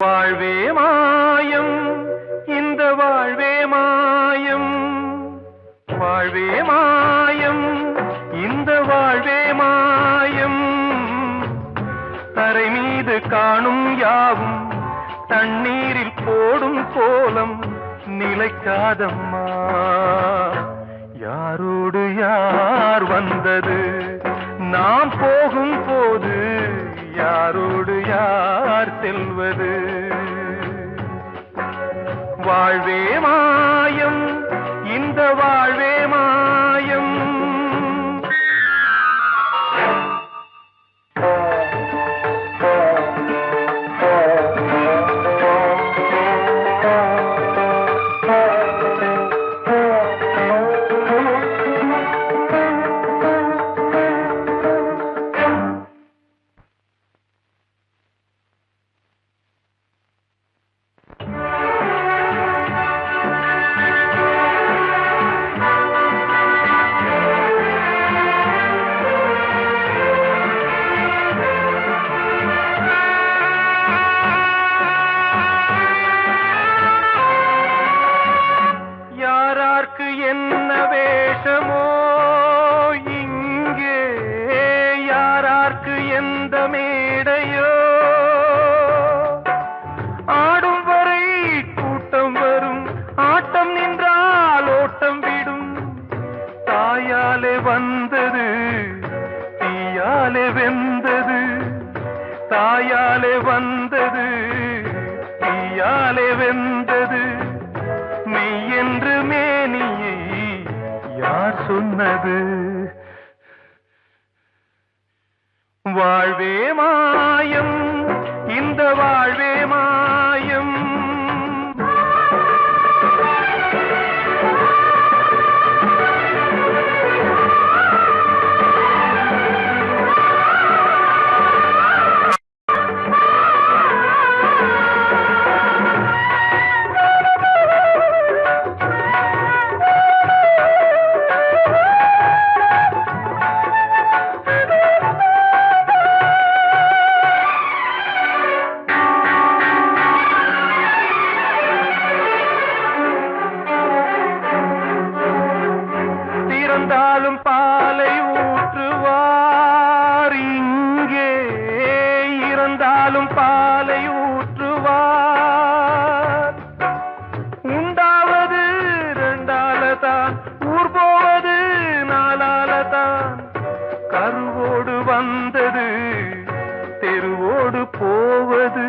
வாழ்வே மாயம், இந்த வாழ்வே மாயம், வாழ்வே மாயம், இந்த வாழ்வே மாயம். தரை மீது காணும் யாவும் தண்ணீரில் போடும் கோலம் நிலைக்காதம்மா. யாரோடு யார் வந்தது நாம் போகும் போது, யாரோடு யார் செல்வது? வாழ்வே மாயம், இந்த வாழ்வே மாயம். என்ன வேஷமோ இங்கே, யாரார்க்கு எந்த மேடையோ, ஆடும் வரை கூட்டம் வரும், ஆட்டம் நின்றால் ஓட்டம் விடும். தாயாலே வந்தது தீயாலே வெந்தது, தாயாலே வந்தது தீயாலே வெந்தது. மெய் என்று மேனியை யார் சொன்னது? வாழ்வே மாயம், இந்த வாழ்வே மாயம். இருந்தாலும் பாலை ஊற்றுவார் இங்கே, இருந்தாலும் பாலை ஊற்றுவார். உண்டாவது ரெண்டாலதான், ஊர் போவது நாலாலதான். கருவோடு வந்தது தெருவோடு போவது,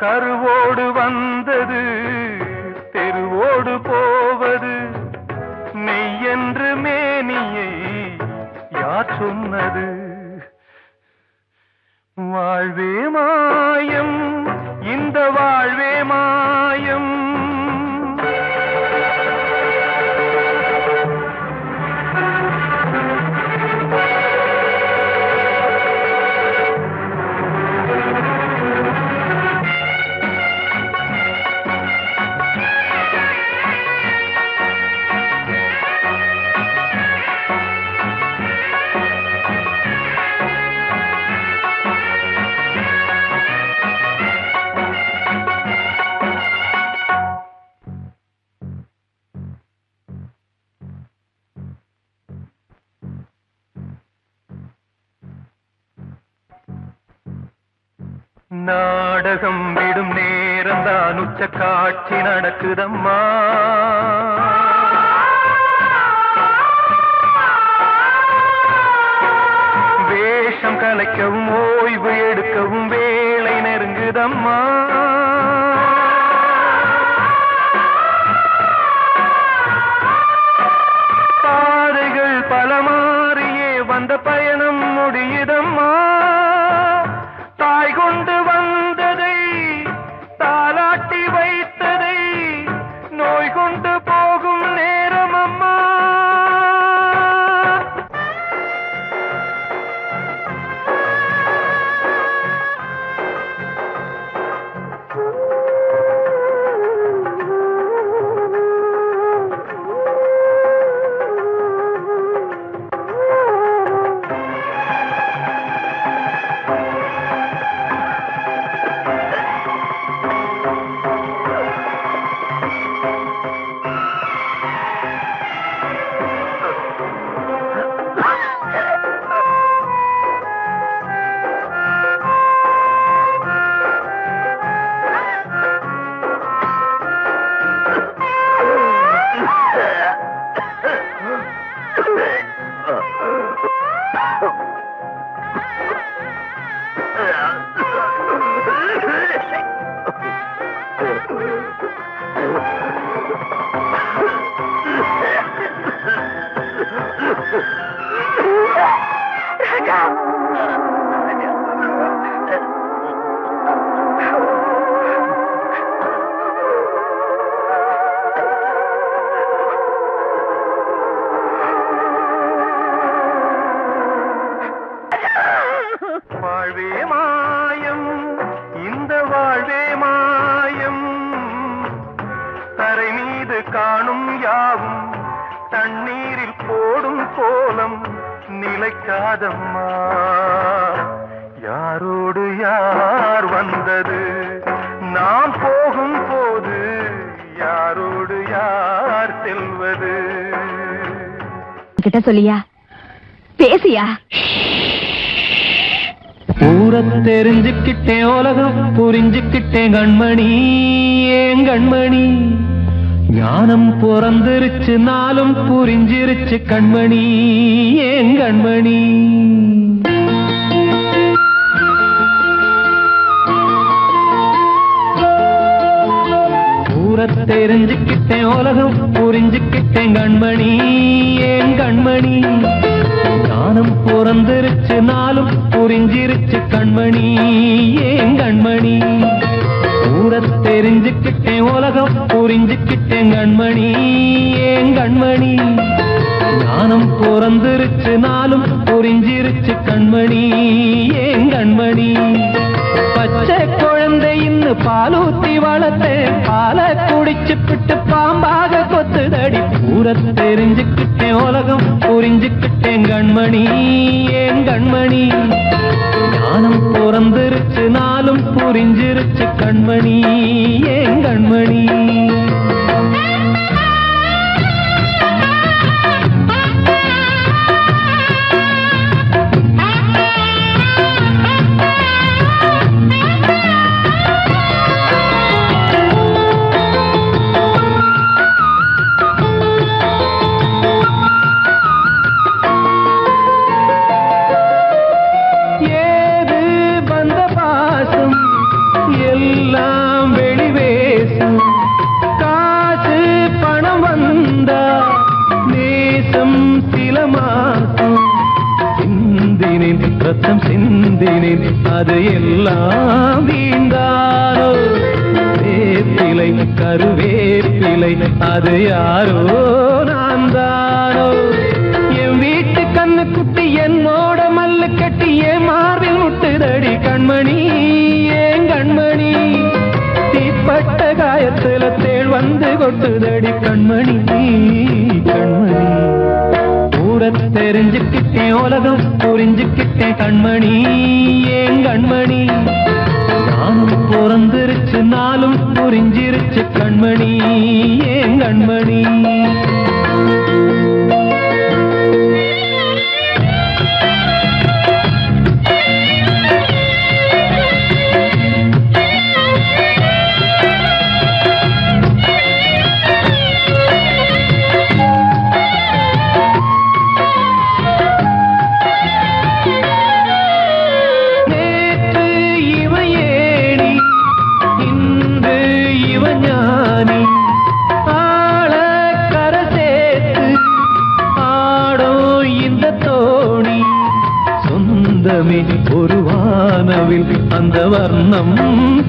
கருவோடு வந்தது தெருவோடு போவது. மெய் என்று மேனியை யார் சொன்னது? வாழ்வே மாயம், இந்த வாழ்வே மாயம். நாடகம் விடும் நேரம் தான், உச்ச காட்சி நடக்குதம்மா. வேஷம் கலைக்கவும் ஓய்வு எடுக்கவும் வேளை நெருங்குதம்மா. பாதைகள் பல மாறியே வந்த பயணம் முடியுதம்மா. தாய் கொண்டு வந்ததை தாலாட்டி வைத்ததை நோய் கொண்டு போகும் நேரம் அம்மா. நிலைக்காதம்மா. யாரோடு யார் வந்தது நாம் போகும் போது, யாரோடு யார் செல்வது? கிட்ட சொல்லியா பேசியா? ஊர தெரிஞ்சுக்கிட்டேன், உலகம் புரிஞ்சுக்கிட்டேன் கண்மணி, ஏன் கண்மணி. ஞானம் பிறந்திருச்சு, நாளும் புரிஞ்சிருச்சு கண்மணி, ஏன் கண்மணி. ஊர தெரிஞ்சுக்கிட்டேன், உலகம் புரிஞ்சுக்கிட்டேன் கண்மணி, ஏன் கண்மணி. ஞானம் பிறந்திருச்சு, நாளும் புரிஞ்சிருச்சு கண்மணி, ஏன் கண்மணி. ஊர தெரிஞ்சுக்கிட்டேன், உலகம் புரிஞ்சுக்கிட்டேன் கண்மணி, ஏன் கண்மணி. ஞானம் பிறந்திருச்சு, நாளும் புரிஞ்சிருச்சு கண்மணி, ஏன் கண்மணி. பச்சை குழந்தை இன்னும் பாலூத்தி வளர்த்தேன், பாலை குடிச்சு பிட்டு பாம்பாக கொத்துதடி. ஊர தெரிஞ்சுக்கிட்டேன், உலகம் புரிஞ்சுக்கிட்டேன் கண்மணி, ஏன் கண்மணி. ஞானம் பிறந்திருச்சு, நாளும் புரிஞ்சிருச்சு கண்மணி, ஏன் கண்மணி. ரத்தம் சிந்தினேன், அது எல்லாம் வீண்டாரோ. வேப்பிலை கருவேப்பிலை, அது யாரோ நான் தானோ. என் வீட்டு கண்ணு குட்டி என்னோட மல்லு கட்டி என் மார்பில் முட்டுதடி கண்மணி, ஏன் கண்மணி. தீப்பட்ட காயத்துல தேள் வந்து கொட்டுதடி கண்மணி, கண்மணி. ஊர தெரிஞ்சுக்கிட்டேன், உலகம் புரிஞ்சுக்கிட்டேன் கண்மணி, ஏன் கண்மணி. ஞானம் பிறந்திருச்சு, நாளும் புரிஞ்சிருச்சு கண்மணி, ஏன் கண்மணி. ஒரு வானவில் அந்த வர்ணம்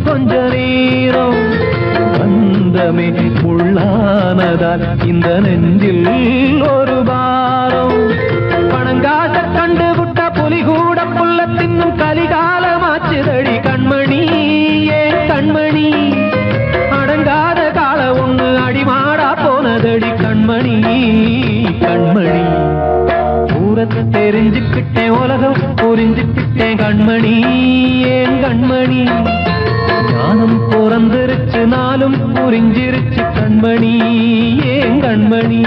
கொஞ்ச நேரம் வந்தமே உள்ளானதால் இந்த நெஞ்சில் ஒரு பாரம். பணங்காச கண்டு விட்ட புலி கூட புல்ல தின்னும் கலிகாலமாச்சுதடி கண்மணி, ஏன் கண்மணி. அடங்காத கால ஒண்ணு அடிமாடா போனதடி கண்மணி, கண்மணி. தெரிஞ்சுக்கிட்டேன், உலகம் புரிஞ்சுக்கிட்டேன் கண்மணி, ஏன் கண்மணி. ஞானம் பிறந்திருச்சு, நாளும் புரிஞ்சிருச்சு கண்மணி, ஏன் கண்மணி.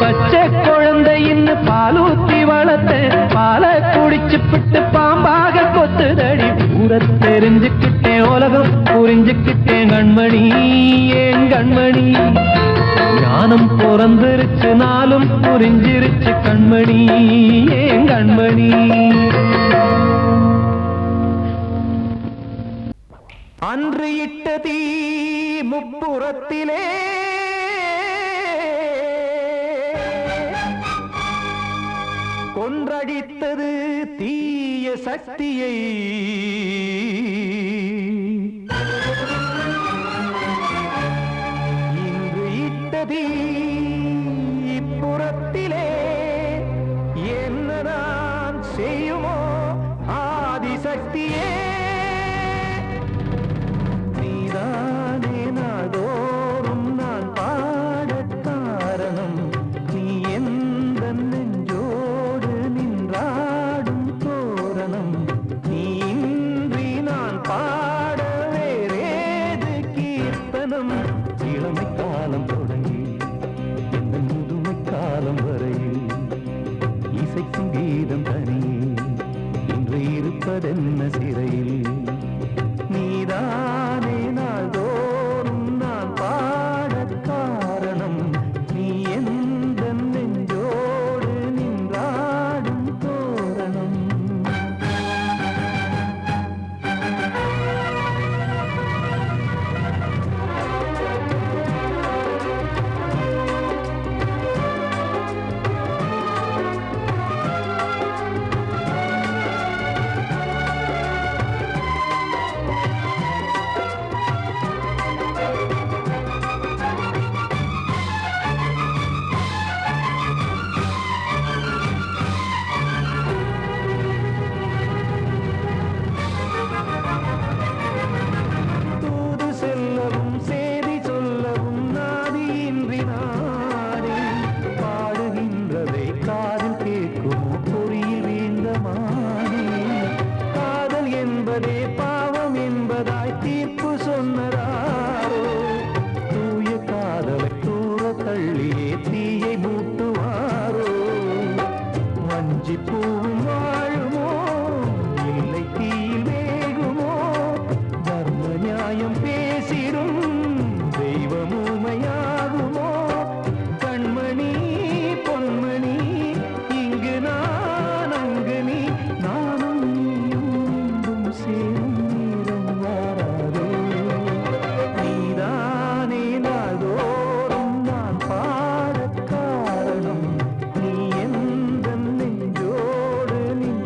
பச்சை குழந்தை இன்னும் பாலூத்தி வளர்த்தேன், பாலை குடிச்சு பிட்டு பாம்பாக கொத்துதடி. ஊர தெரிஞ்சுக்கிட்டேன், உலகம் புரிஞ்சுக்கிட்டேன் கண்மணி, ஏன் கண்மணி. ஞானம் பிறந்திருச்சு, நாளும் புரிஞ்சிருச்சு கண்மணி, ஏன் கண்மணி. அன்று இட்ட தீ முப்புறத்திலே கொன்றடித்தது தீய சக்தியை. இப்புறத்திலே என்னதான் செய்யுமோ ஆதிசக்தியே. நீதானே நாள்தோறும் நான் பாட காரணம், நீ எந்த நெஞ்சோடு நின்ற கீதம் தனியே இன்று இருப்பதென்ன சிறையில் நீதானே நாள்தோறும் நான் பாடக் காரணம் நீ எந்த நெஞ்சோடு நின்றாடும் தோரணம் தூது செல்லவும் சேதி சொல்லவும் நாதியின்றி நானே பாடுகின்றதை காதில் கேட்குமோ பொறியில் வீழ்ந்த மானே காதல் என்பதே பாவம் என்பதாய் தீர்ப்பு சொன்னதாரோ தூய காதலை தூர தள்ளியே தீயை மூட்டுவாரோ வஞ்சி பூவும் வாழுமோ இல்லை தீயில் வேகுமோ தர்ம நியாயம் பேசிடும் தெய்வம் ஊமையாகுமோ கண்மணி பொன்மணி இங்கு நான் அங்கு நீ நானும் நீயும் மீண்டும் சேரும் நேரம் வாராதோ நீதானே நாள்தோறும் நான் பாடக் காரணம் நீ எந்த நெஞ்சோடு நின்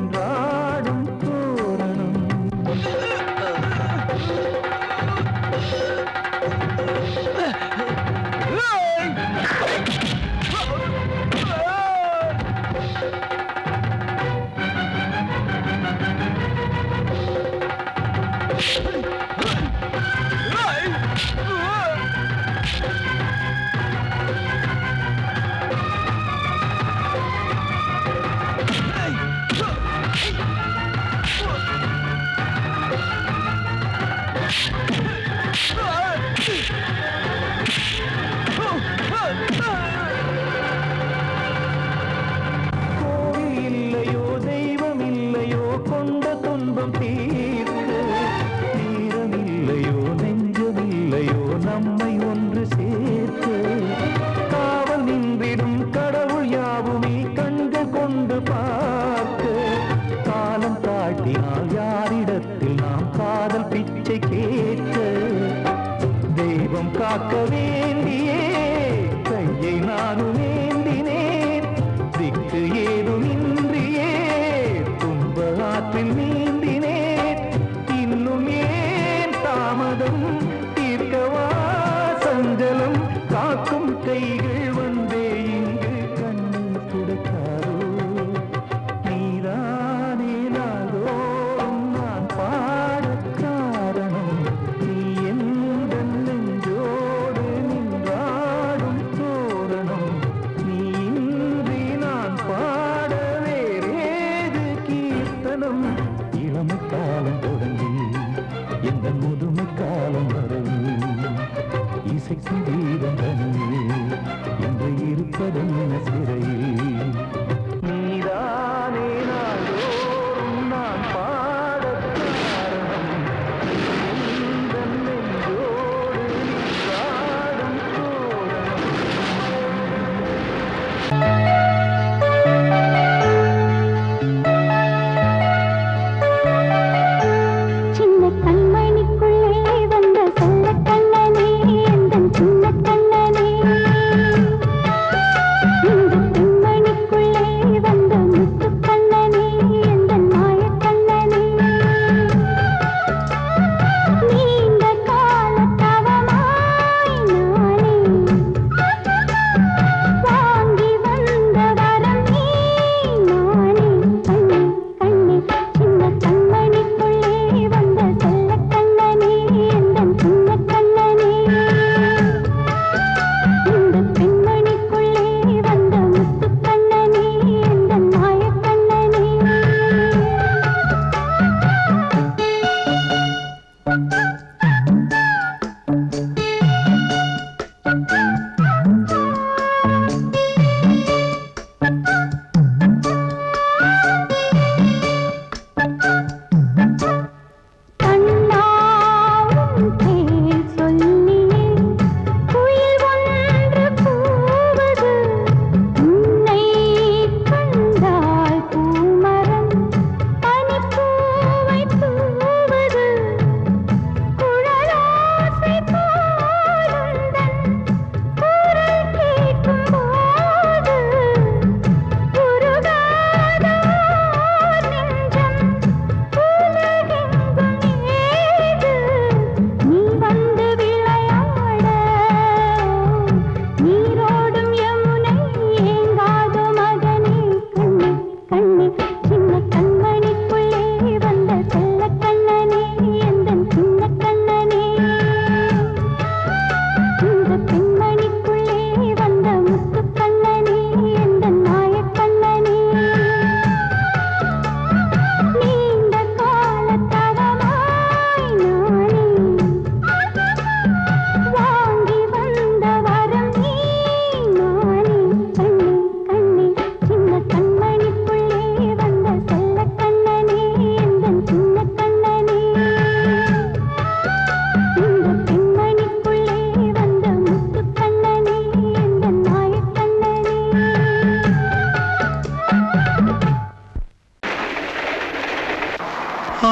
ஆ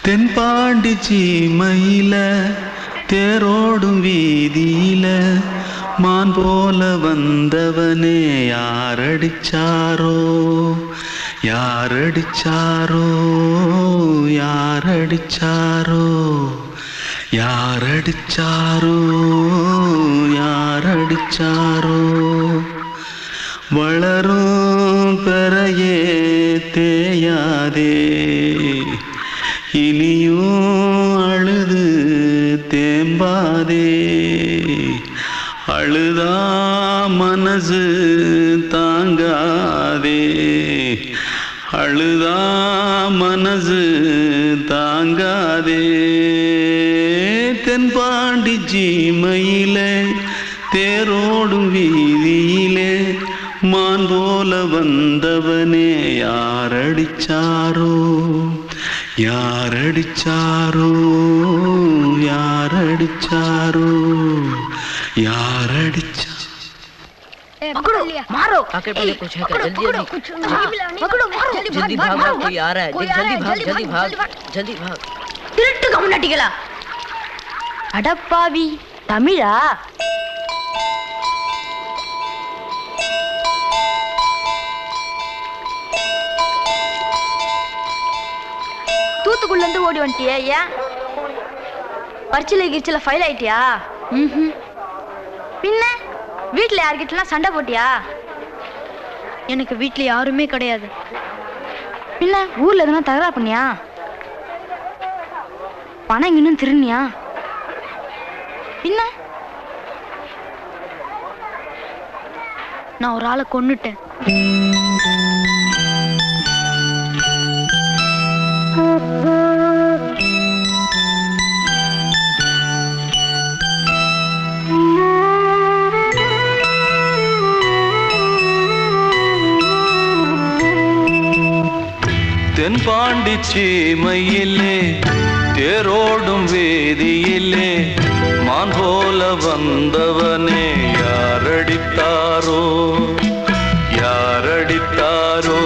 தென்பாண்டி சீமையில தேரோடும் வீதியில மான் போல வந்தவனே யாரடிச்சாரோ யாரடிச்சாரோ யாரடிச்சாரோ யாரடிச்சாரோ யாரடிச்சாரோ வளரும் பெறையே தேயாதே இனியும் அழுது தேம்பாதே அழுதா மனசு தாங்காதே அழுதா மனசு தாங்காதே தென்பாண்டி சீமையிலே தேரோடும் வீதியிலே மான் போல வந்தவனே யாரடிச்சாரோ யாரடிச்சாரோ யாரடிச்சாரோ யாரடிச்சா पकड़ो मारो आके पहले कुछ है क्या जल्दी जल्दी पकड़ो मारो जल्दी भाग भाग कोई आ रहा है देख जल्दी भाग जल्दी भाग திருட்டு கம்முனாட்டிகளா அடப்பாவி தமிழா தூத்துக்குள்ள இருந்து ஓடி வந்துட்டியா ஏன் பரிச்சையில கிரிச்சில ஃபைல் ஆயிட்டியா பின்ன வீட்டுல யார்கிட்டலாம் சண்டை போட்டியா எனக்கு வீட்டுல யாருமே கிடையாது பின்ன ஊர்ல எதுனா தகராறு பண்ணியா பணம் இன்னும் திருநியா பின்ன நான் ஒரு ஆளை கொன்னுட்டேன் தென்பாண்டி சீமையிலே தேரோடும் வேதியிலே மான் போல வந்தவனே யாரடித்தாரோ யாரடித்தாரோ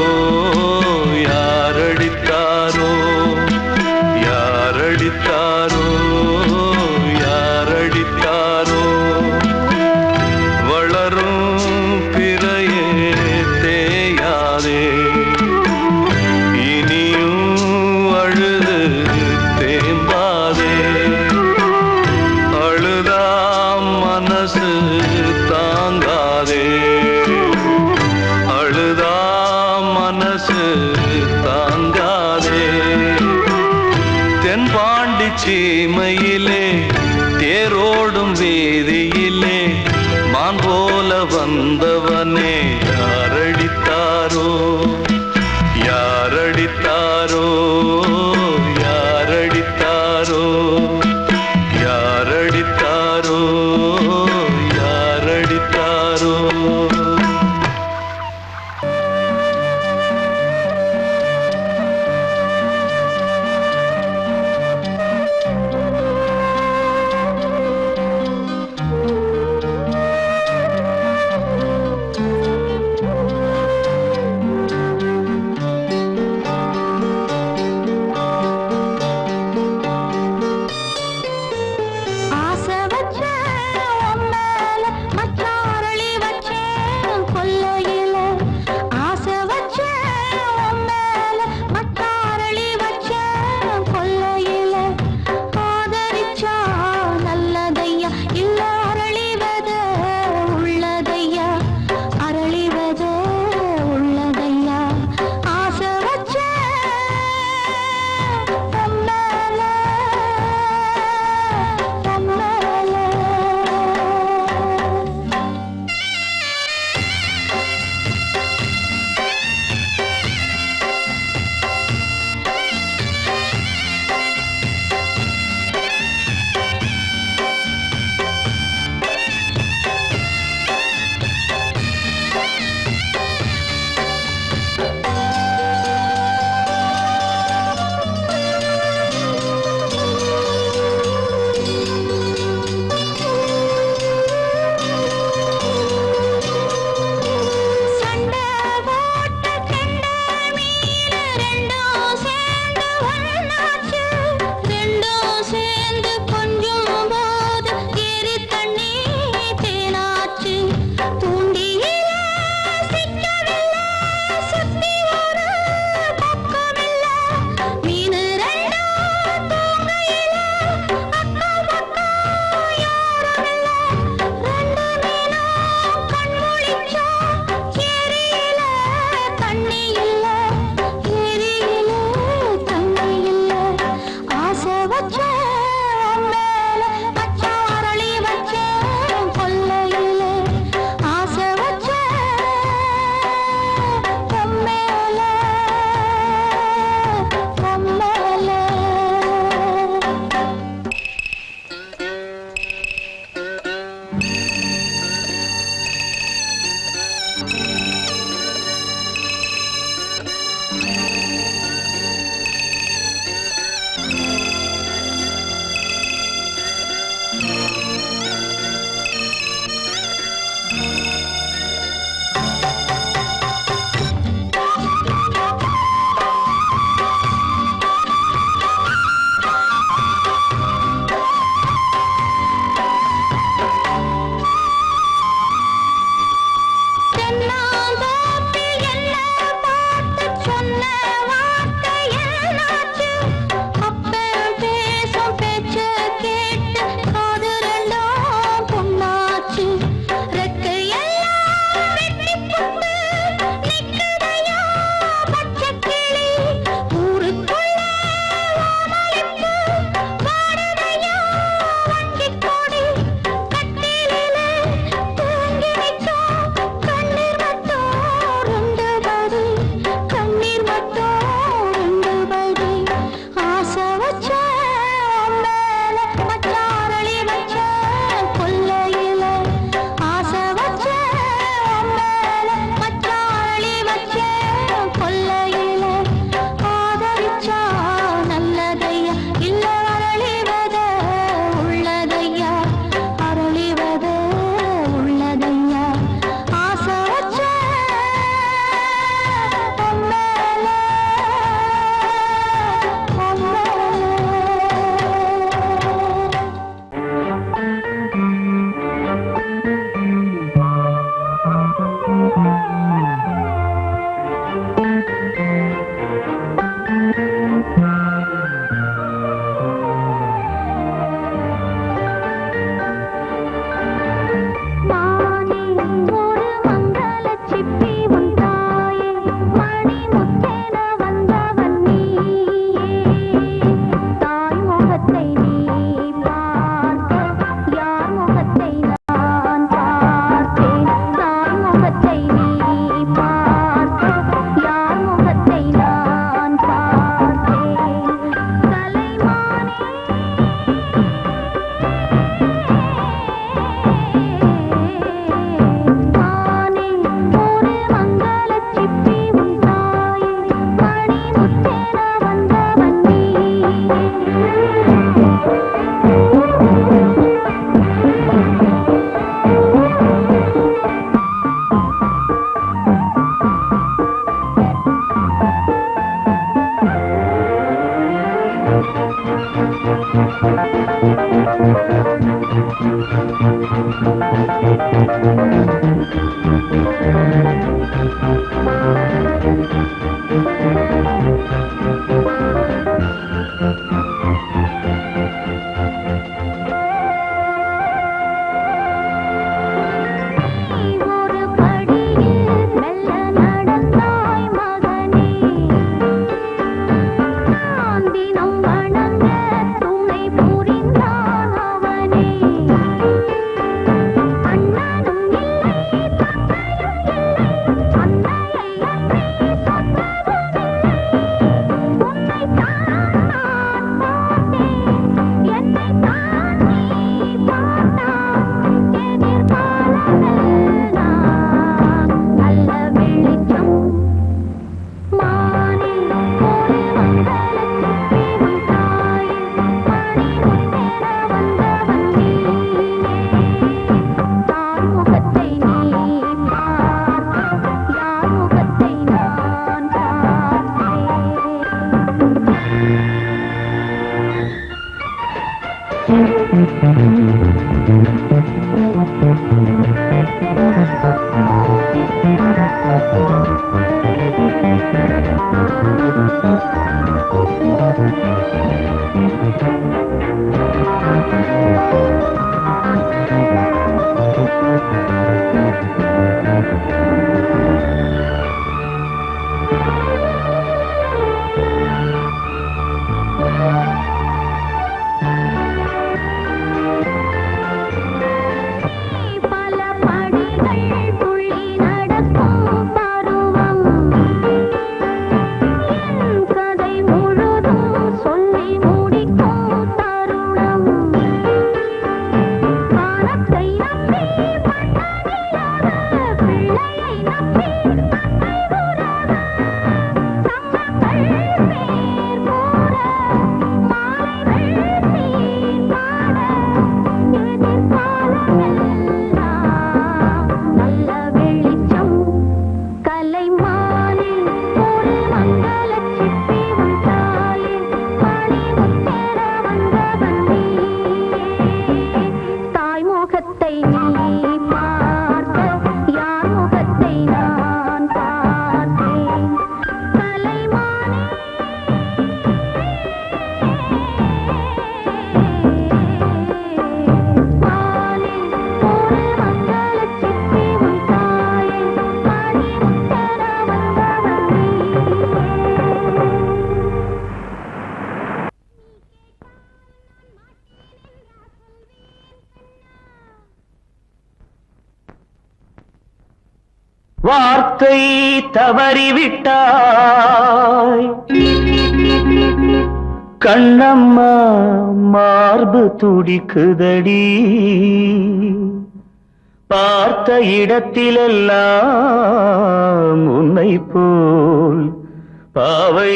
யாரடித்தாரோ யாரடித்தாரோ யாரடித்தாரோ வளரும் பிறையே தேயாதே மனசு தாங்காதே வார்த்தை தவறிவிட்டாய் கண்ணம்மா மார்பு துடிக்குதடி பார்த்த இடத்திலெல்லாம் உன்னை போல் பாவை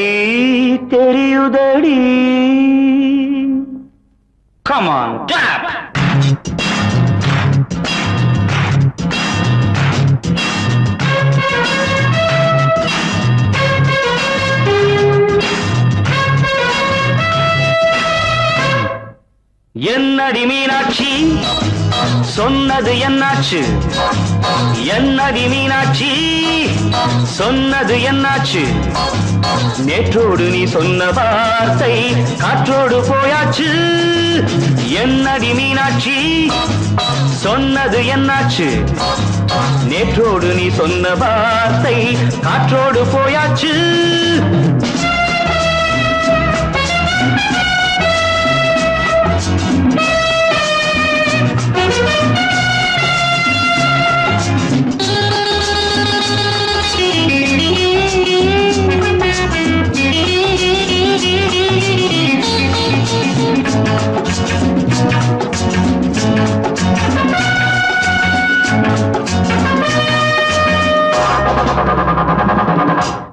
தெரியுதடி. Come on, tap! என்னடி மீனாட்சி சொன்னது என்னாச்சு? என்னடி மீனாட்சி சொன்னது என்னாச்சு? நேற்றோடு நீ சொன்ன வார்த்தை காற்றோடு போயாச்சு. என்னடி மீனாட்சி சொன்னது என்னாச்சு? நேற்றோடு நீ சொன்ன வார்த்தை காற்றோடு போயாச்சு.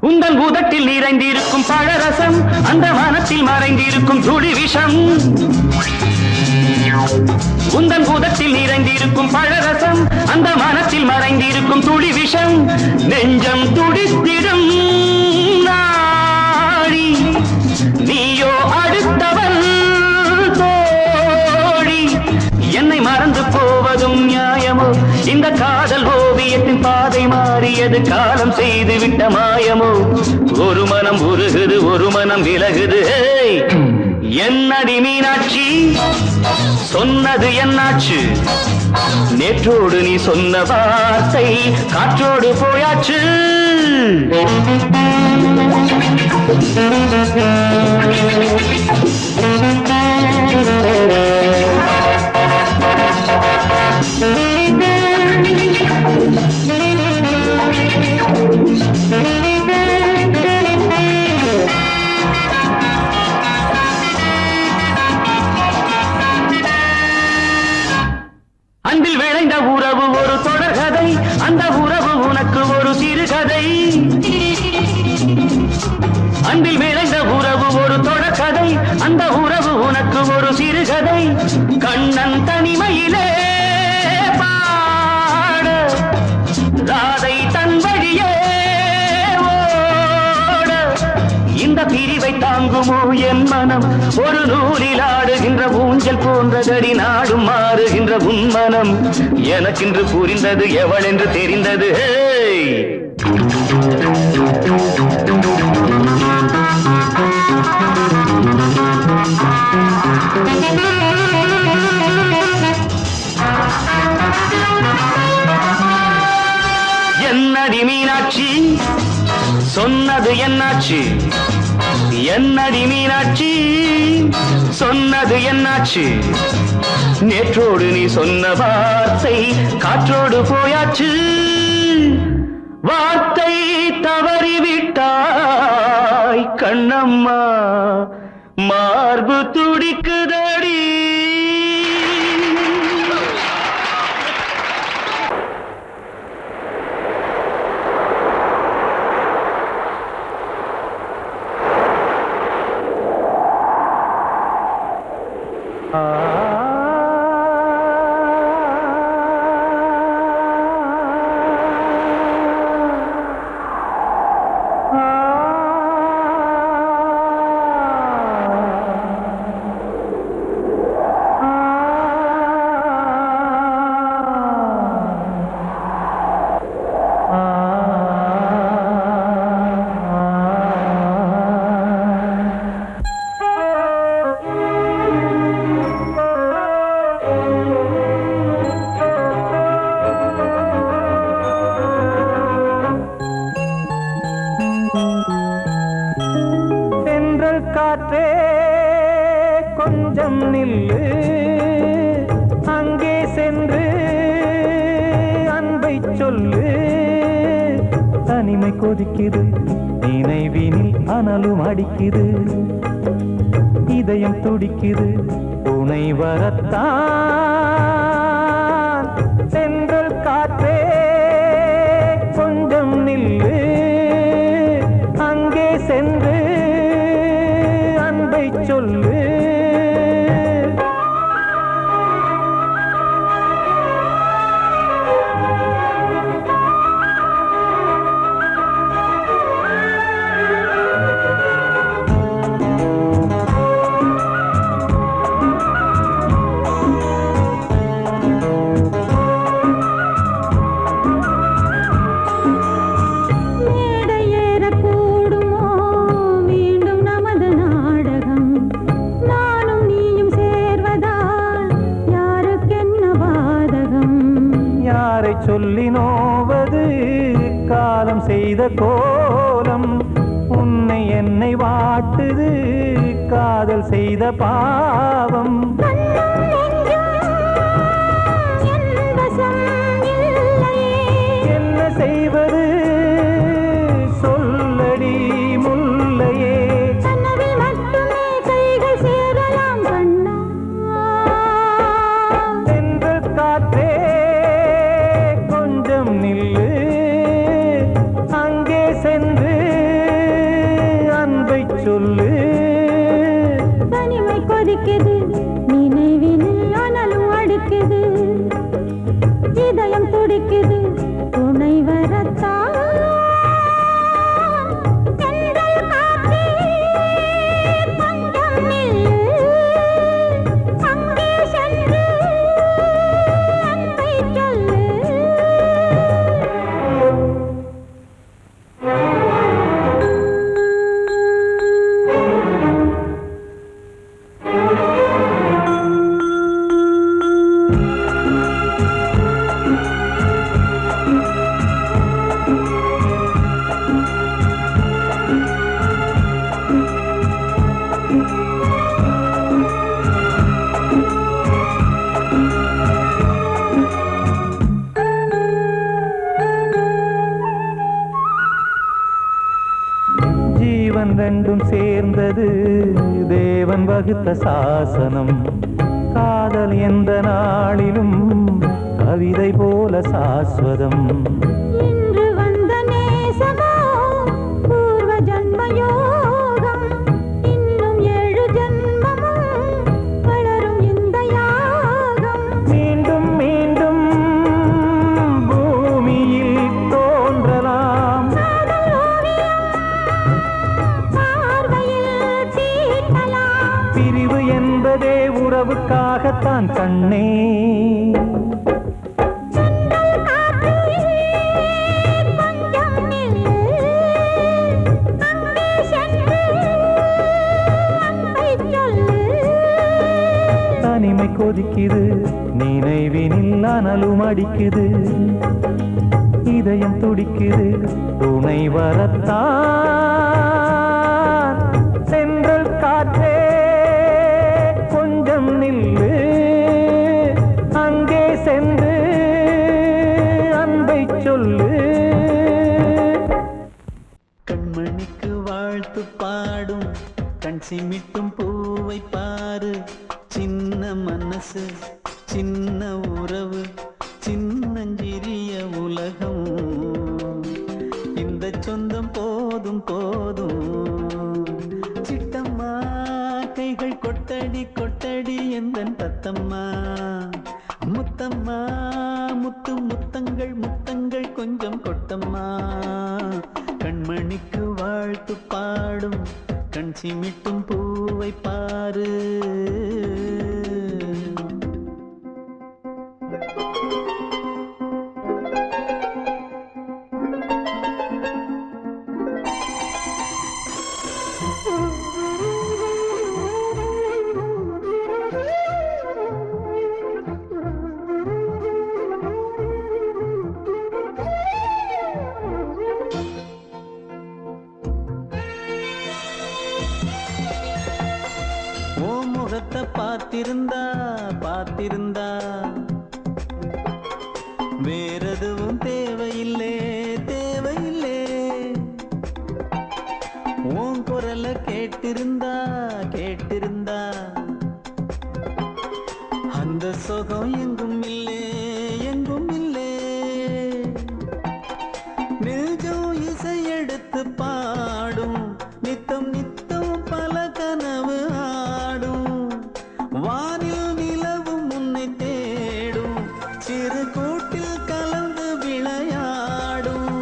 உந்தன் உதட்டில் நிறைந்திருக்கும் பழரசம் அந்த வானத்தில் மறைந்திருக்கும் துளி விஷம். உந்தன் உதட்டில் நிறைந்திருக்கும் பழரசம் அந்த வானத்தில் மறைந்திருக்கும் துளி விஷம். நெஞ்சம் துடித்திடும் நாடி நீயோ அடுத்தவன் எது காலம் செய்து விட்ட மாயமோ ஒரு மனம் உருகுது ஒரு மனம் விலகுது ஏய், என்னடி மீனாட்சி சொன்னது என்னாச்சு நேற்றோடு நீ சொன்ன வார்த்தை காற்றோடு போயாச்சு அன்பில் விளைந்த உறவு ஒரு தொடர்கதை அந்த உறவு உனக்கு ஒரு சிறுகதை அன்பில் விளைந்த உறவு ஒரு தொடர்கதை அந்த உறவு உனக்கு ஒரு சிறுகதை கண்ணன் தனிமையிலே பாட ராதை தன் வழியே ஓட இந்த பிரிவை தாங்குமோ என் மனம் ஒரு நூலில் ஆடுகின்ற ஊஞ்சல் போன்றதடி நாடும் மாறுகின்ற உன்மனம் எனக்கென்று புரிந்தது எவள் என்று தெரிந்தது ஹேய் என்னடி மீனாட்சி சொன்னது என்னாச்சு என்னடி மீனாட்சி சொன்னது என்னாச்சு நேற்றோடு நீ சொன்ன வார்த்தை காற்றோடு போயாச்சு வார்த்தை தவறிவிட்டாய் கண்ணம்மா மார்பு துடிக்குதடி காற்றே கொஞ்சம் நில்லு அங்கே சென்று அன்பை சொல்லு தனிமை கொதிக்குது நினைவினில் அனலும் அடிக்குது இதயம் துடிக்குது துணை வரத்தான் சென்றல் காற்றே கொஞ்சம் நில்லு அங்கே சென்று சொல்லு சொல்லி நோவது காலம் செய்த கோலம் உன்னை என்னை வாட்டுது காதல் செய்த பாவம் என்ன செய்வது சொல்லடி முல்லையே சென்ற காற்றே நில்லு அங்கே சென்று அன்பை சொல்லு தனிமை கொதிக்குது நினைவினில் அனலும் அடிக்குது இதயம் துடிக்குது துணை வரத்தான் தேவன் வகுத்த சாசனம். காதல் எந்த நாளிலும் கவிதை போல சாஸ்வதம். இன்று வந்த நேசமோ பூர்வ ஜன்ம யோகம். இன்னும் 7 ஜன்மமும் வளரும் இந்த யாகம். மீண்டும் மீண்டும் பூமியில் தோன்றலாம். காதல் ஓவியம் பார்வையில் தீட்டலாம். பிரிவு என்பதே உறவுக்காகத்தான் கண்ணே. தனிமை கொதிக்குது, நினைவினில் அனலும் அடிக்குது. இதயம் துடிக்குது, துணை வரத்தான். சென்றல் காற்றே கொஞ்சம் நில்லு, அங்கே சென்று அன்பை சொல்லு. கண்மணிக்கு வாழ்த்து பாடும் கண் சிமிட்டும் பூவை பாரு. சின்ன மனசு சின்ன உறவு சின்னஞ்சிறிய உலகம். இந்த சொந்தம் போதும் போதும். சிட்டம்மா கைகள் கொட்டடி கொட்டடி எந்தன் தத்தம்மா. முத்தம்மா முத்து முத்தங்கள் முத்தங்கள் கொஞ்சம் கொட்டம்மா. கண்மணிக்கு வாழ்த்து பாடும் கண் சிமிட்டும் பூவை பாரு. முகத்தை பார்த்திருந்தா பார்த்திருந்தா வேறெதுவும் தேவையில்லை தேவையில்லை. உன் குரலை கேட்டிருந்தா கேட்டிருந்தா அந்த சுகம் எங்கும் இல்லை எங்கும் இல்லை. நெஞ்சம் இசை எடுத்து பாடும் நித்தம் நித்தம் பல கனவு ஆடும். வானில் நிலவும் உன்னை தேடும் சிறு கூட்டில் கலந்து விளையாடும்.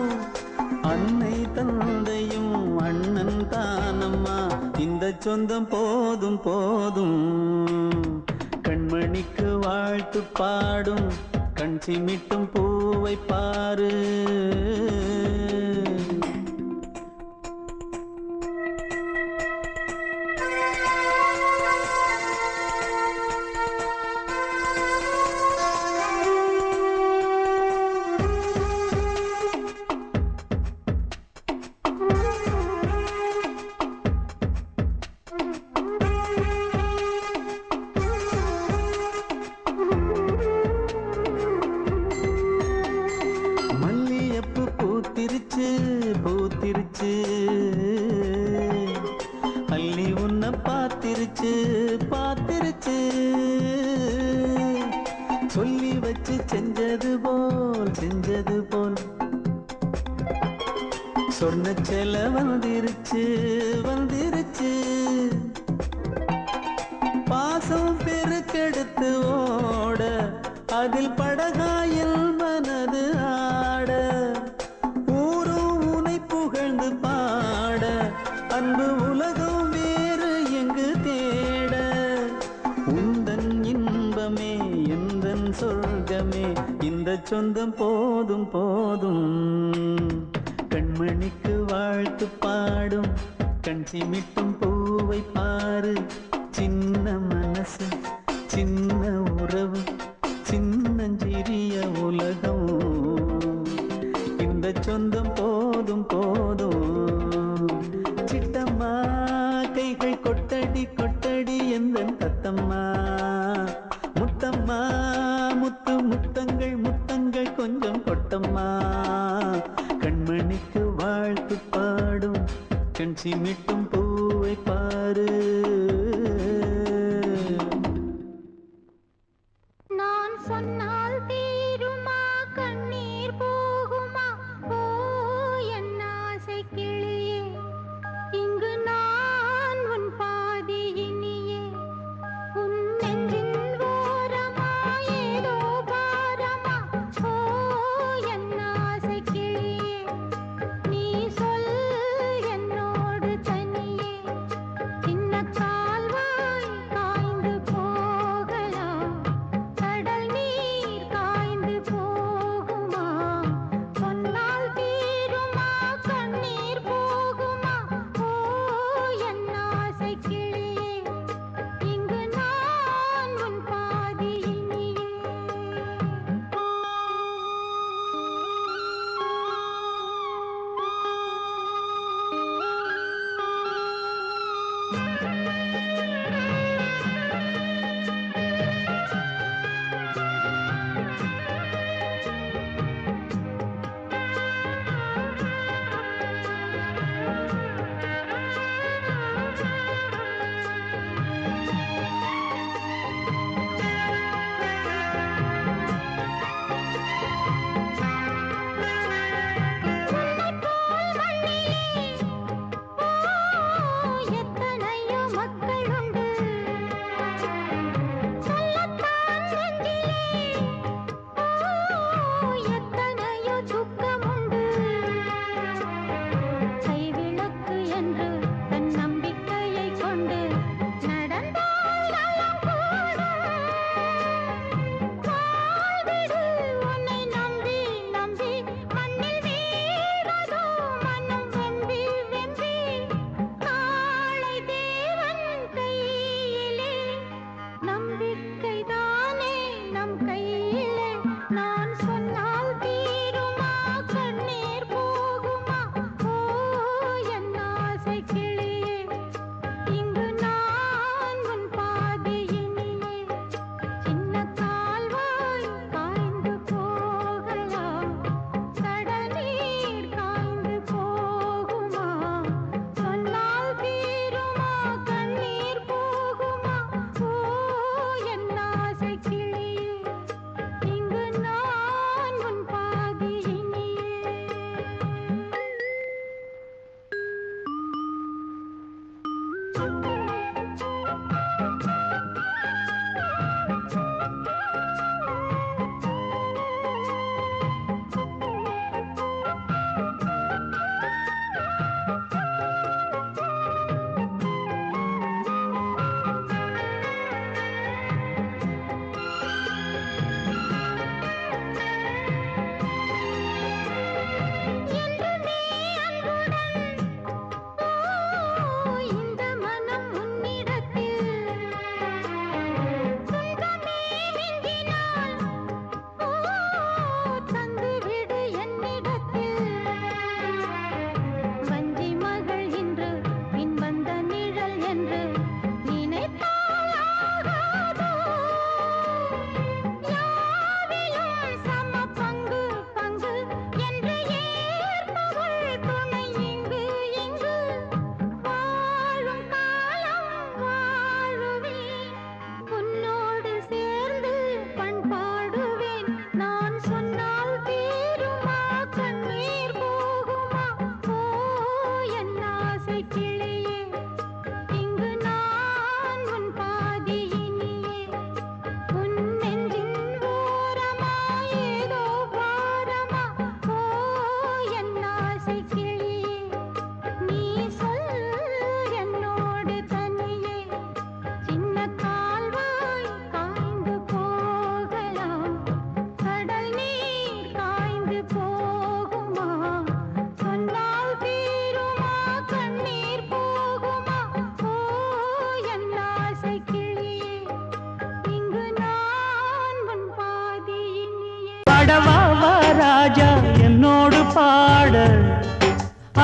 அன்னை தந்தையும் அண்ணன் தானம்மா. இந்த சொந்தம் போதும் போதும். கண்மணிக்கு வாழ்த்து பாடும் கண் சிமிட்டும் பூவை பாரு. பூத்திருச்சு பூத்திருச்சு அள்ளி உன்னை பார்த்திருச்சு பார்த்திருச்சு. சொல்லி வச்சு செஞ்சது போல் சொன்ன செல வந்துருச்சு வந்துருச்சு. பாசம் பெருக்கெடுத்து ஓட அதில் படகாயில் மனது ஆட. புகழ்ந்து பாட அன்பு உலகம் வேறு எங்கு தேட. உந்தன் இன்பமே எந்தன் சொர்க்கமே இந்த சொந்தம் போதும் போதும். கண்மணிக்கு வாழ்த்து பாடும் கண் சிமிட்டும் பூவை பாரு. சின்ன மனசு சின்ன உறவு சின்னஞ்சிறிய உலகம். இந்த சொந்தம் போதும் போதும். சிட்டம்மா கைகள் கொட்டடி கொட்டடி எந்தன் தத்தம்மா. முத்தம்மா முத்து முத்தங்கள் முத்தங்கள் கொஞ்சம் கொட்டம்மா. கண்மணிக்கு வாழ்த்து பாடும் கண் சிமிட்டும் பூவை பாரு.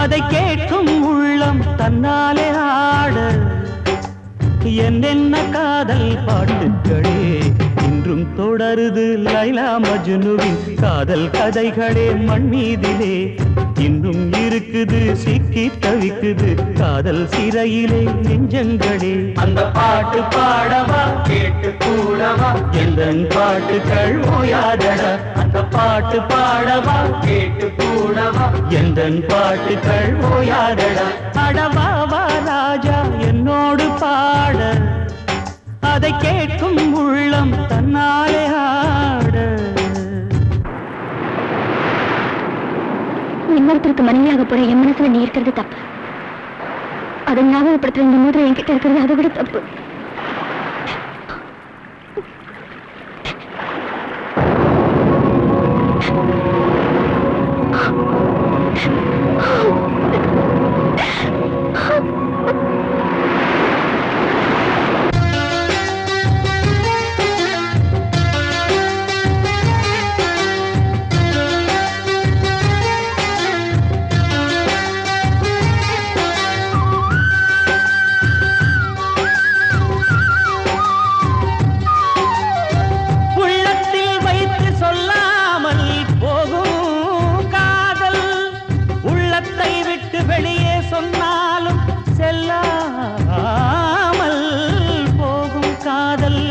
அதை கேட்கும் உள்ளம் தன்னாலே ஆட என்னென்ன காதல் பாட்டுக்களே இன்றும் தொடருது லைலா மஜ்னுவின் காதல் கதைகளே மண் மீதிலே இன்னும் இருக்குது சிக்கி தவிக்குது காதல் சிறையிலே நெஞ்சங்களே அந்த பாட்டு பாடவா கேட்டு கூடவா எந்தன் பாட்டுகள் ஓயாதடா அந்த பாட்டு பாடவா கேட்டு கூடவா எந்தன் பாட்டுகள் ஓயாதடா அடவாவா ராஜா என்னோடு பாட அதை கேட்கும் உள்ளம் தன்னாலே ஆட இன்னொருத்தருக்கு மனைவியாக போற என் மனசுல நீ இருக்கிறது தப்பு அதை ஞாபகப்படுத்துற இந்த மூதிரை என்கிட்ட இருக்கிறது அதை விட தப்பு வெளியே சொன்னாலும் செல்லாமல் போகும் காதல்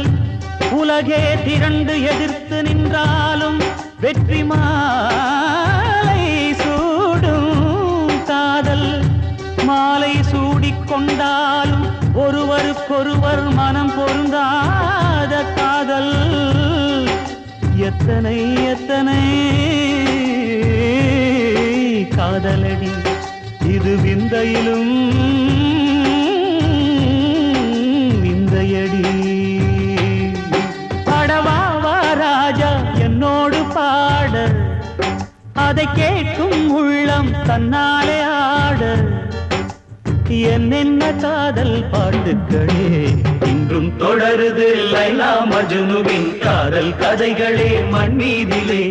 உலகே திரண்டு எதிர்த்து நின்றாலும் வெற்றி மாலை சூடும் காதல் மாலை சூடிக்கொண்டாலும் ஒருவருக்கொருவர் மனம் பொருந்தாத காதல் எத்தனை எத்தனை காதலடி இது விந்தையிலும் விந்தையடி பாடவாவா ராஜா என்னோடு பாட அதை கேட்கும் உள்ளம் தன்னாலே ஆட என்னென்ன காதல் பாட்டுக்களே இன்றும் தொடருது லைலா மஜ்னுவின் காதல் கதைகளே மண் மீதிலே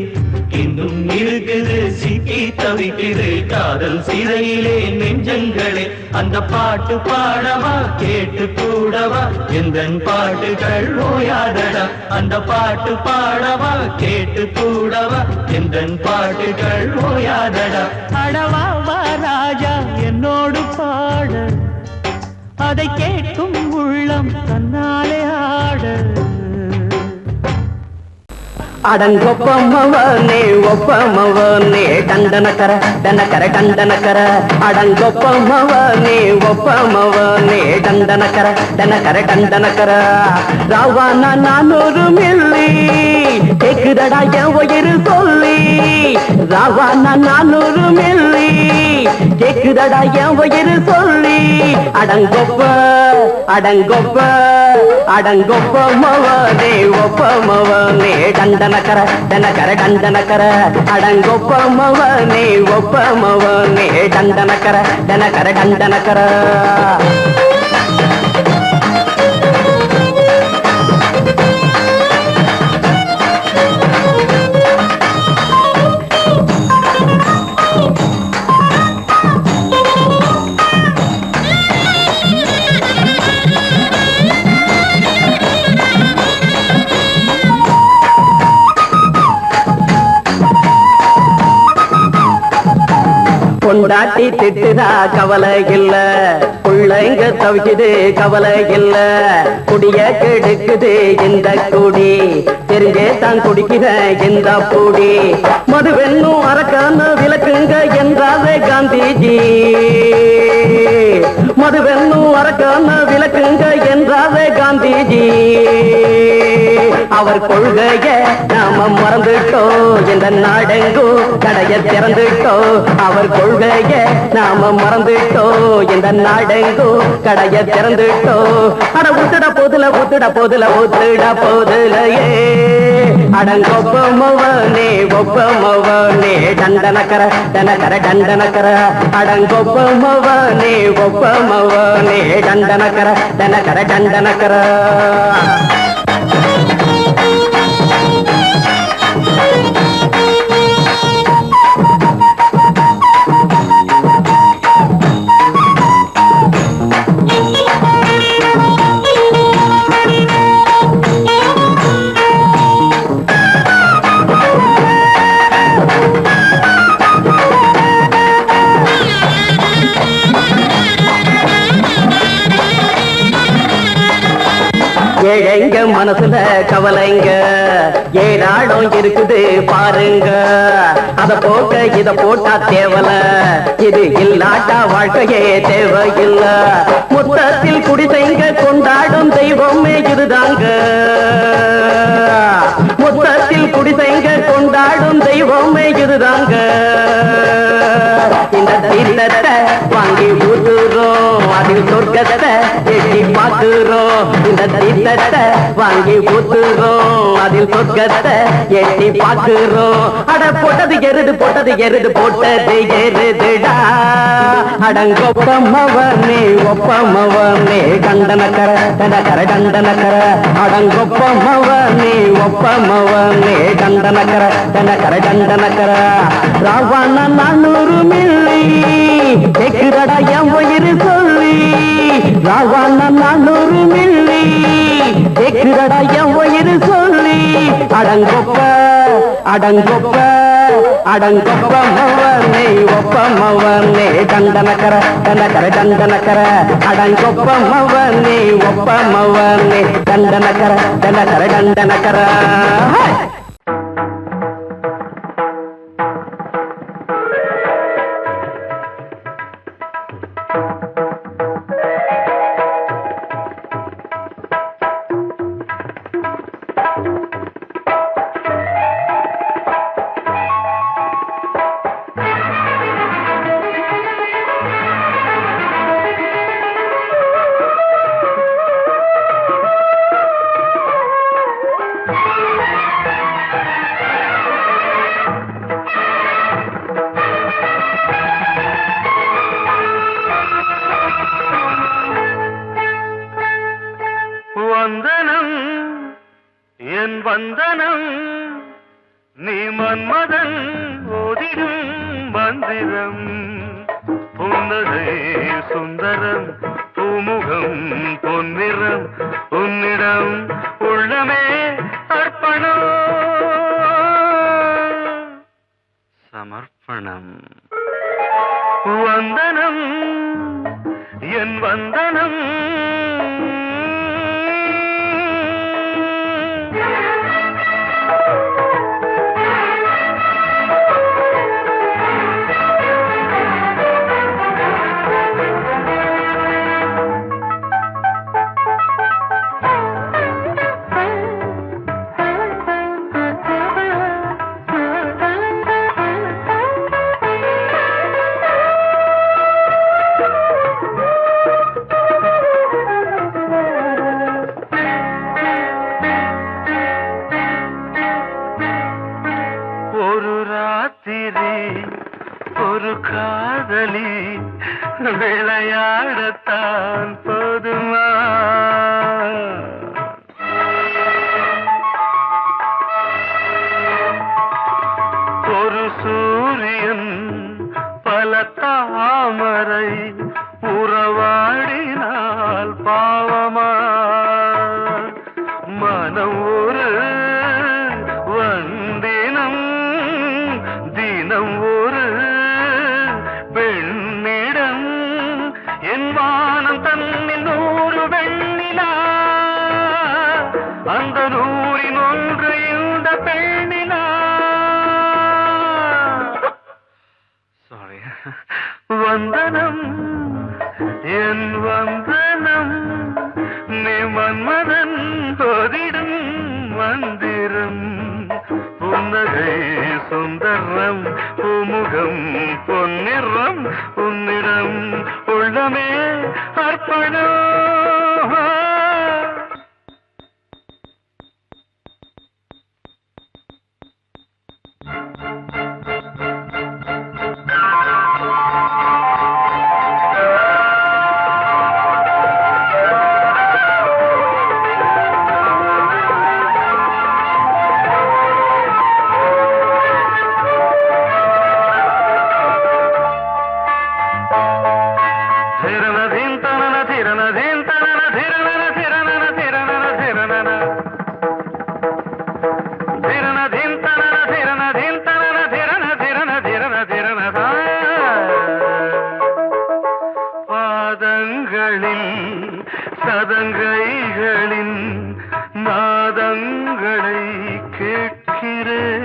இன்னும் இருக்குது சிக்கி தவிக்குது காதல் சிறையிலே நெஞ்சங்களே அந்த பாட்டு பாடவா கேட்டு கூடவா எந்தன் பாட்டுகள் ஓயாதடா அந்த பாட்டு பாடவா கேட்டு கூடவா எந்தன் பாட்டுகள் ஓயாதடா அடவாவா ராஜா என்னோடு பாட அதை கேட்கும் உள்ளம் தன்னாலே ஆட அடங்கொப்பமவனே ஒப்பமவனே டண்டனக்கர டனக்கர டண்டனக்கர அடங்கொப்பமவனே ஒப்பமவனே டண்டனக்கர டனக்கர டண்டனக்கர ராவான 400 மில்லி கேக்குதடா என் உயிர் சொல்லி ராவான 400 மில்லி கேக்குதடா என் உயிர் சொல்லி அடங்கொப்ப அடங்கொப்ப அடங்கொப்பமவனே ஒப்பமவனே டண்டனக்கர டனக்கர டண்டனக்கர அடங்கொப்பமவனே ஒப்பமவனே டண்டனக்கர டனக்கர டண்டனக்கர பொண்டாட்டி திட்டுதா கவலை இல்ல பிள்ளைங்க தவிக்குது கவலை இல்ல குடிய கெடுக்குது இந்த குடி தெரிஞ்சே தான் குடிக்கிற இந்த பூடி மதுவென்னும் அரக்கான விளக்குங்க என்றாலே காந்திஜி மதுவென்னும் அரக்கான விளக்குங்க என்றாலே காந்திஜி அவர் கொள்கைய நாம மறந்துட்டோம் இந்த நாடெங்கும் கடைய திறந்துட்டோம் அவர் கொள்கைய நாம மறந்துட்டோம் இந்த நாடெங்கும் கடைய திறந்துட்டோம் அட ஊத்துட போதுல ஊத்துட போதுல ஊத்துட போதுலையே அடங்கொப்பமவனே ஒப்பமவனே டண்டனக்கர டனக்கர டண்டனக்கர அடங்கொப்பமவனே ஒப்பமவனே டண்டனக்கர டனக்கர டண்டனக்கர ஏழைங்க மனசுல கவலைங்க ஏராளம் இருக்குது பாருங்க. அத போட்ட இத போட்டா தேவல, இது இல்லாட்டா வாழ்க்கையே தேவையில்ல. மொத்தத்தில் குடிசைங்க கொண்டாடும் தெய்வமே இதுதாங்க. மொத்தத்தில் குடிசைங்க கொண்டாடும் தெய்வமே இதுதாங்க. இந்த தீர்த்தத்தை வாங்கி ஊத்துறோம், அதில் சொர்க்கத்தை எட்டி பார்க்கிறோம். இந்த தீர்த்தத்தை வாங்கி ஊத்துறோம், அதில் சொர்க்கத்தை எட்டி பார்க்கிறோம். அட போட்டது எருது போட்டது எருது போட்டது எருதுடா. அடங்கொப்பமவனே ஒப்பமவனே கண்டனக்கர கண்டனக்கர கண்டனக்கர. அடங்கொப்பமவனே ஒப்பமவனே கண்டனக்கர கண்டனக்கர கண்டனக்கர. ராவண 400 மில்லி கேக்குறடா என் உயிர் சொல்லி. ராவண 400 மில்லி கேக்குறடா என் உயிர் சொல்லி. அடங்கொப்ப அடங்கொப்ப அடங்கொப்பமவனே ஒப்பமவனே கண்டனக்கர கண்டனக்கர கண்டனக்கர. அடங்கொப்பமவனே ஒப்பமவனே கண்டனக்கர கண்டனக்கர கண்டனக்கர. வந்தனம் என் வந்தனம் நீ மன்மதன் ஓதிடும் மந்திரம். புன்னகை சுந்தரம் பூமுகம் பொன்னிறம் உன்னிடம் உள்ளமே அர்ப்பணம் சமர்ப்பணம். வந்தனம் என் வந்தனம் ஒரு காதலி விளையாடத்தான் போதுமா. ஒரு சூரியன் பல தாமரை உறவாடினால் பாவமா. மனம் ஒரு வந்தினம் தினம் ஒரு பெண்ணிடம். என் வானம் தன்னில் 100 வெண்ணிலா, அந்த 100இன் ஒன்று இந்த பெண்ணிலா. சாரி. வந்தனம் என் வந்தனம் நீ மன்மதன் ஓதிடும் மந்திரம். புன்னகை சுந்தரம் பூமுகம் பொன்னிறம் உன்னிடம் உள்ளமே அர்ப்பணம். கைகளின் நாதங்களை கேட்கிறேன்.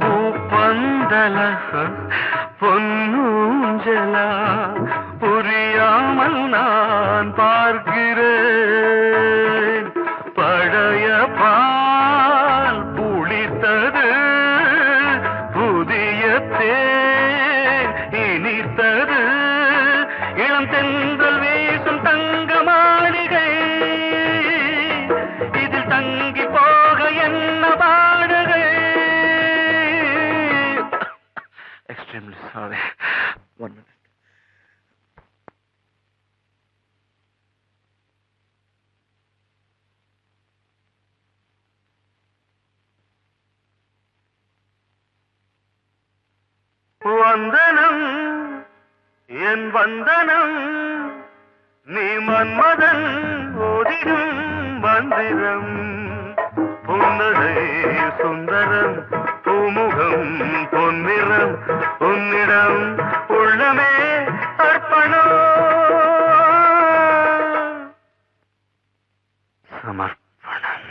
பூப்பந்தல பொன்னூஞ்சலா புரியாமல் நான் பார்க்கிறேன். பழைய பால் புளித்தது, புதிய தேன் இனித்தது, இளம் தென்றல் வீசும் தங்க மாளிகை, இதில் தங்கி போக என்ன பாடுகை. Extremely sorry. 1 minute. வந்தனம் என் வந்தனம், நீ மன்மதன் ஓதிடும் மந்திரம். புன்னகை சுந்தரம், பூமுகம் பொன்னிறம், உன்னிடம் உள்ளமே அர்ப்பணம். சமர்ப்பணம்.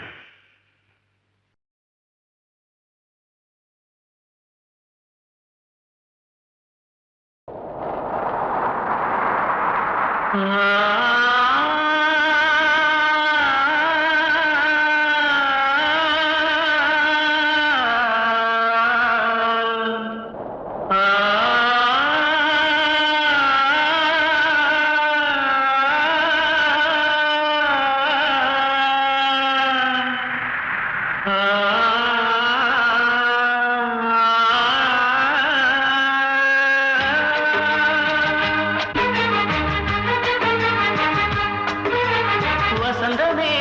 வசந்தமே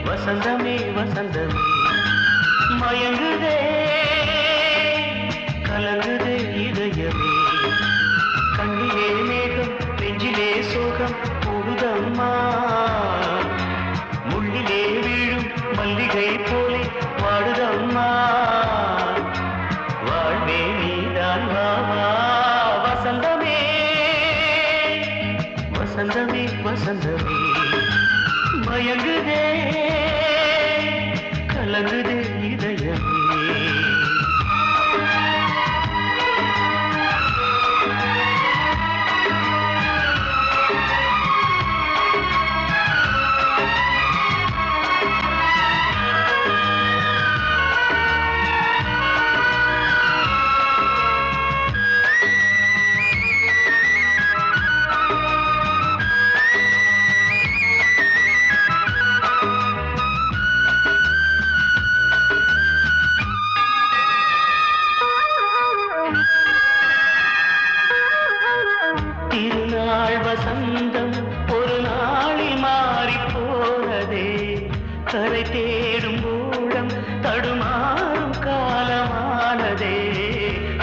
வசந்தமே வசந்தமே, மயங்குதே கலங்குதே இதயமே. கண்ணிலே மேகம் நெஞ்சிலே சோகம் கூடுதம்மா, முள்ளிலே வீழும் மல்லிகை போலே வாடுதம்மா. வாழ்வே நீதான் வா வா. வசந்தமே வசந்தமே வசந்தமே, மயங்குதே கலங்குதே இதயமே. திருநாள் வசந்தம் ஒரு நாளில் மாறி போனதே, கரை தேடும் ஊழம் தடுமாறும் காலமானதே.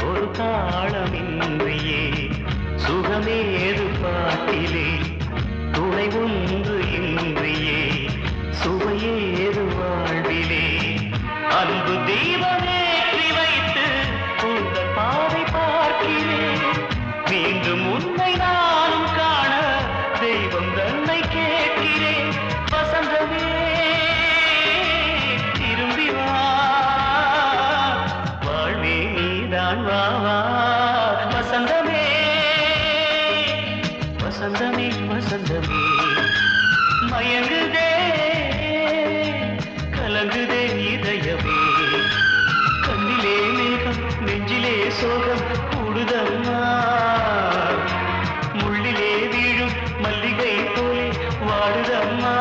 ஒரு தாளமின்றியே சுகமேது பாட்டிலே, துணை ஒன்று இன்றியே சுவையேது வாழ்விலே. அன்பு தீபமேற்றி வைத்து உங்கள் பாதை பார்க்கிறேன், மீண்டும் உன்னை நானும் காண தெய்வம் தன்னை கேட்கிறேன். வசந்தமே திரும்பி வா, வாழ்வே நீதான் வா வா. வசந்தமே வசந்தமே வசந்தமே, மயங்குதே கலங்குதே இதயமே. கண்ணிலே மேகம் நெஞ்சிலே சோகம் கூடுதம்மா, முள்ளிலே வீழும் மல்லிகை போலே வாடுதம்மா.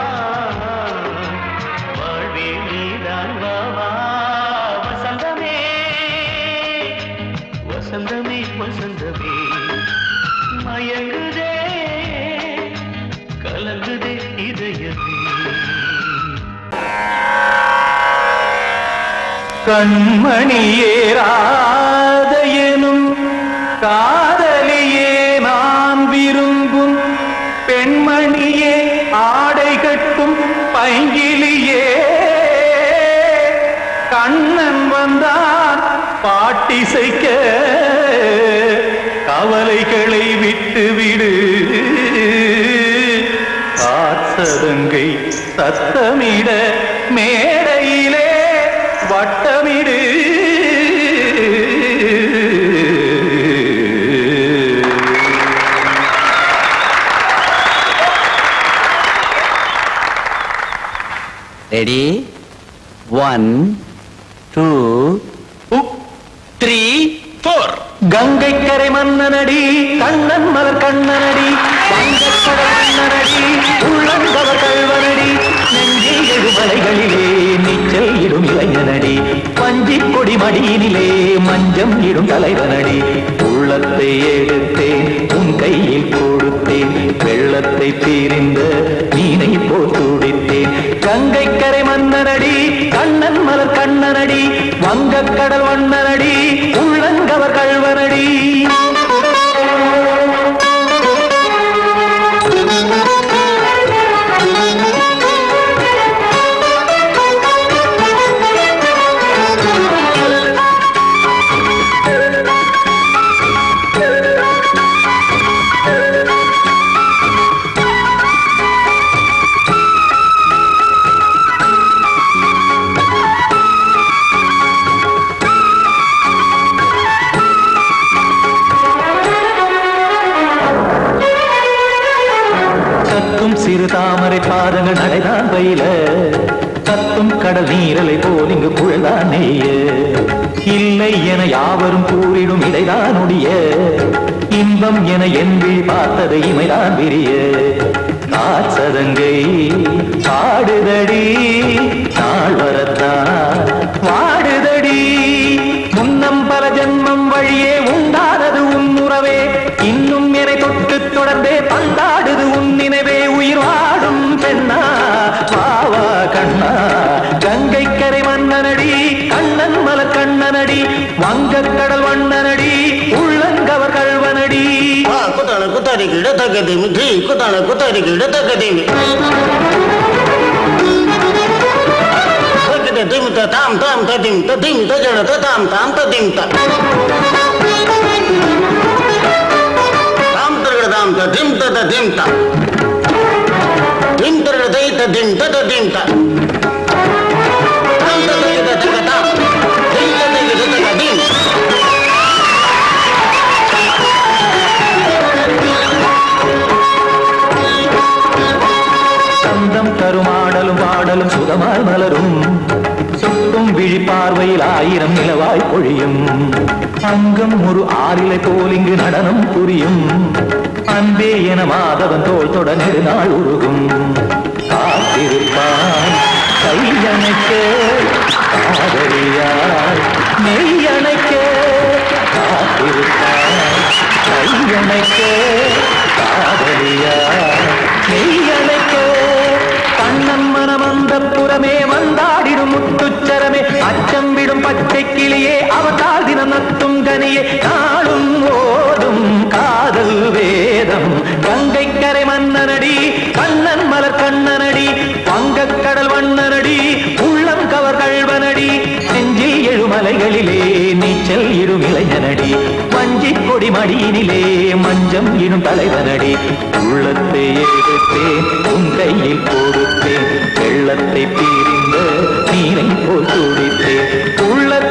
வாழ்வே நீதான் வா வா. வசந்தமே வசந்தமே வசந்தமே, மயங்குதே கலங்குதே இதயமே. கண்மணியேராத எனும் காதலியே நான் விரும்பும் பெண்மணியே, ஆடை கட்டும் பைங்கிலியே. கண்ணன் வந்தான் பாட்டிசைக்க கவலைகளை விட்டு விடு காசதங்கை சத்தமிட மேடையிலே வட்டமிடு ரெடி 1 2 3 4 கங்கை கரை மன்னனடி கண்ணன் மலர் கண்ணனடி வங்கக்கடல் மன்னனடி உள்ளங்கவர் கல்வனடி நெஞ்சில் எழுமலைகளிலே நீச்சல் இடும் இளைஞனடி வஞ்சி கொடி மடியினிலே மஞ்சம் இடும் தலைவனடி உள்ளத்தை எடுத்தேன் உன் கையில் கொடுத்தேன் வெள்ளத்தை தீரிந்த மீனை போல் துடித்தேன் கங்கை கரை மன்னனடி கண்ணன் மலர் கண்ணனடி வங்கக்கடல் வண்ணனடி உள்ளங்கவர் கல்வனடி சிறு தாமரை பாதங்கள் நடைதான் பயில கத்தும் கடல் நீரலை போல் இங்கு புழல்தான் நெய்ய இல்லை என யாவரும் கூறிடும் இடைதான் ஒடிய இன்பம் என என் விழி பார்த்தது இமைதான் விரிய காசதங்கை பாடுதடி நாள் வரத்தான் வாடுதடி முன்னம் பல ஜென்மம் வழியே உண்டானது உன் உறவே இன்னும் என்னை தொட்டு தொடர்ந்தே பந்தாடுது உன் நினைவே உயிர் வாடும் பெண்ணா வாவா கண்ணா கங்கை கரை மன்னனடி கண்ணன் மலர் கண்ணனடி வங்கக்கடல் வண்ணனடி உள்ளங்கவர் கல்வனடி குத்தான குத்தாரி கிட தகதிமி தி குத்தான குத்தாரி கிட தகதிமி தகதி திம் தாம் தாம் ததிம் ததிம் தஜட தாம் தாம் ததிம் தாம் தாம் ததிம் ததிம் தாம் திம் தர தை ததிம் ததிம் தாம் தாம் ததிம் ததிம் தாம் திம் ததிம் ததிம் சந்தம் கருமாடலும் பாடலும் சுகமாய் மலரும் சுட்டும் விழி பார்வையில் ஆயிரம் நிலவாய் பொழியும் அங்கம் ஒரு ஆறிலை போல் இங்கு நடனம் புரியும் அன்பே என மாதவன் தோல் தொட நெடுநாள் உருகும் காத்திருப்பான் கையணைக்க காதலியார் மெய்யணைக்க காத்திருப்பான் கையணைக்க காதலியார் மெய்யணைக்க கண்ணன் மனமந்த புறமே வந்தாடிடும் முத்துச்சரமே அச்சம் விடும் பச்சை கிளியே அவதால் தினம் நத்தும் கனியே நாளும் ஓடும் காதல் வேதம் கங்கை கரை மன்னனடி கண்ணன் மலர் கண்ணனடி வங்கக்கடல் வண்ணனடி உள்ளம் கவர் கல்வனடி நெஞ்சில் எழுமலைகளிலே நீச்சல் இடும் இளைஞனடி வஞ்சி கொடி மடியினிலே மஞ்சம் இடும் தலைவனடி உள்ளத்தை எடுத்தேன் உன் கையில் கொடுத்தேன் வெள்ளத்தை தீரிந்த நீரை போல் துடித்தேன் உள்ளத்தை